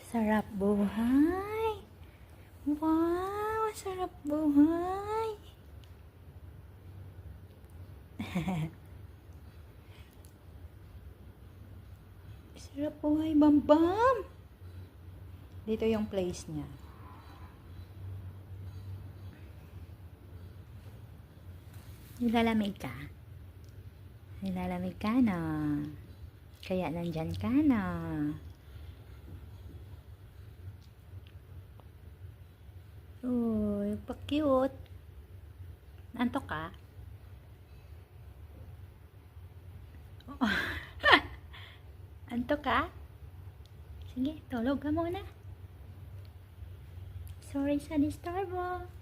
Sarap buhay. Wow, sarap buhay. Sarap buhay, Bambam. Dito yung place niya. Nilalamig ka? Nilalamig ka na. Kaya nandyan ka na. Uy, pa-cute. Antok ka? Antok ka? Sige, tulog ka muna. Sorry sa disturbo.